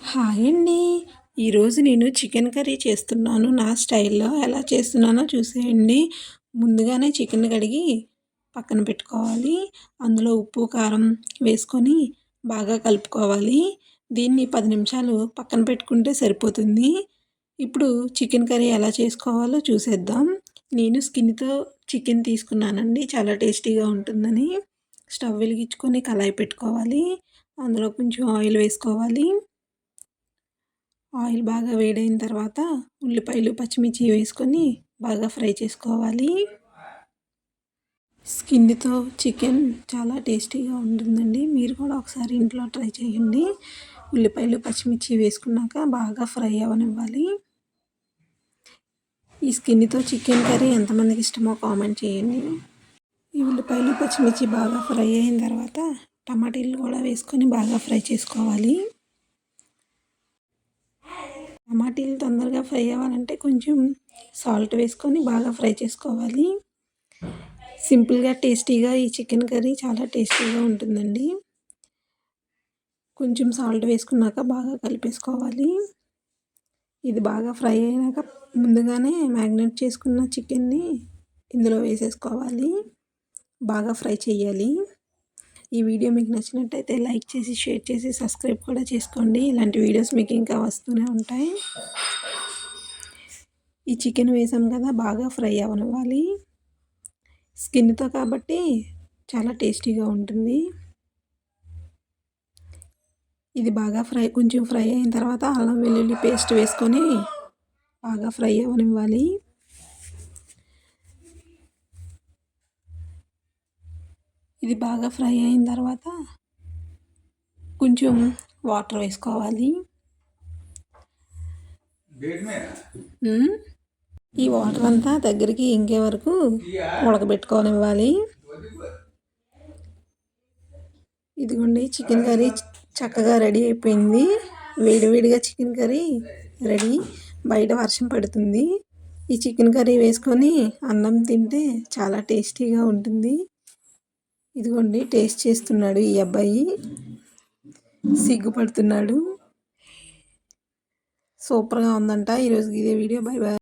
Hi అండి. ఈరోజు నేను చికెన్ కర్రీ చేస్తున్నాను. నా స్టైల్‌లో ఎలా చేస్తున్నానో చూసేయండి. ముందుగానే చికెన్ కడిగి పక్కన పెట్టుకోవాలి. అందులో ఉప్పు, కారం వేసుకొని బాగా కలుపుకోవాలి. దీన్ని 10 నిమిషాలు పక్కన పెట్టుకుంటే సరిపోతుంది. ఇప్పుడు చికెన్ కర్రీ ఎలా చేసుకోవాలో చూసేద్దాం. నేను స్కిన్‌తో చికెన్ తీసుకున్నానండి. చాలా టేస్టీగా ఉంటుందని. స్టవ్ వెలిగించుకొని కళాయి పెట్టుకోవాలి. అందులో కొంచెం ఆయిల్ వేసుకోవాలి. ఆయిల్ బాగా వేడైన తర్వాత ఉల్లిపాయలు, పచ్చిమిర్చి వేసుకొని బాగా ఫ్రై చేసుకోవాలి. స్కిన్‌తో చికెన్ చాలా టేస్టీగా ఉంటుందండి. మీరు కూడా ఒకసారి ఇంట్లో ట్రై చేయండి. ఉల్లిపాయలు, పచ్చిమిర్చి వేసుకున్నాక బాగా ఫ్రై అవ్వనివ్వాలి. ఈ స్కిన్‌తో చికెన్ కర్రీ ఎంతమందికి ఇష్టమో కామెంట్ చేయండి. ఈ ఉల్లిపాయలు, పచ్చిమిర్చి బాగా ఫ్రై అయిన తర్వాత టమాటీలు కూడా వేసుకొని బాగా ఫ్రై చేసుకోవాలి. టమాటీలు తొందరగా ఫ్రై అవ్వాలంటే కొంచెం సాల్ట్ వేసుకొని బాగా ఫ్రై చేసుకోవాలి. సింపుల్గా టేస్టీగా ఈ చికెన్ కర్రీ చాలా టేస్టీగా ఉంటుందండి. కొంచెం సాల్ట్ వేసుకున్నాక బాగా కలిపేసుకోవాలి. ఇది బాగా ఫ్రై అయినాక ముందుగానే మ్యాగ్నేట్ చేసుకున్న చికెన్ని ఇందులో వేసేసుకోవాలి. బాగా ఫ్రై చేయాలి. ఈ వీడియో మీకు నచ్చినట్టయితే లైక్ చేసి, షేర్ చేసి, సబ్స్క్రైబ్ కూడా చేసుకోండి. ఇలాంటి వీడియోస్ మీకు ఇంకా వస్తూనే ఉంటాయి. ఈ చికెన్ వేసాం కదా, బాగా ఫ్రై అవ్వనివ్వాలి. స్కిన్‌తో కాబట్టి చాలా టేస్టీగా ఉంటుంది. ఇది బాగా కొంచెం ఫ్రై అయిన తర్వాత అల్లం వెల్లుల్లి పేస్ట్ వేసుకొని బాగా ఫ్రై అవ్వనివ్వాలి. ఇది బాగా ఫ్రై అయిన తర్వాత కొంచెం వాటర్ వేసుకోవాలి. ఈ వాటర్ అంతా దగ్గరికి ఇంకే వరకు ఉడకబెట్టుకోనివ్వాలి. ఇదిగోండి, చికెన్ కర్రీ చక్కగా రెడీ అయిపోయింది. వేడివేడిగా చికెన్ కర్రీ రెడీ. బయట వర్షం పడుతుంది. ఈ చికెన్ కర్రీ వేసుకొని అన్నం తింటే చాలా టేస్టీగా ఉంటుంది. ఇదిగోండి, టేస్ట్ చేస్తున్నాడు ఈ అబ్బాయి. సిగ్గుపడుతున్నాడు. సూపర్గా ఉందంట. ఈరోజు ఇదే వీడియో. Bye bye.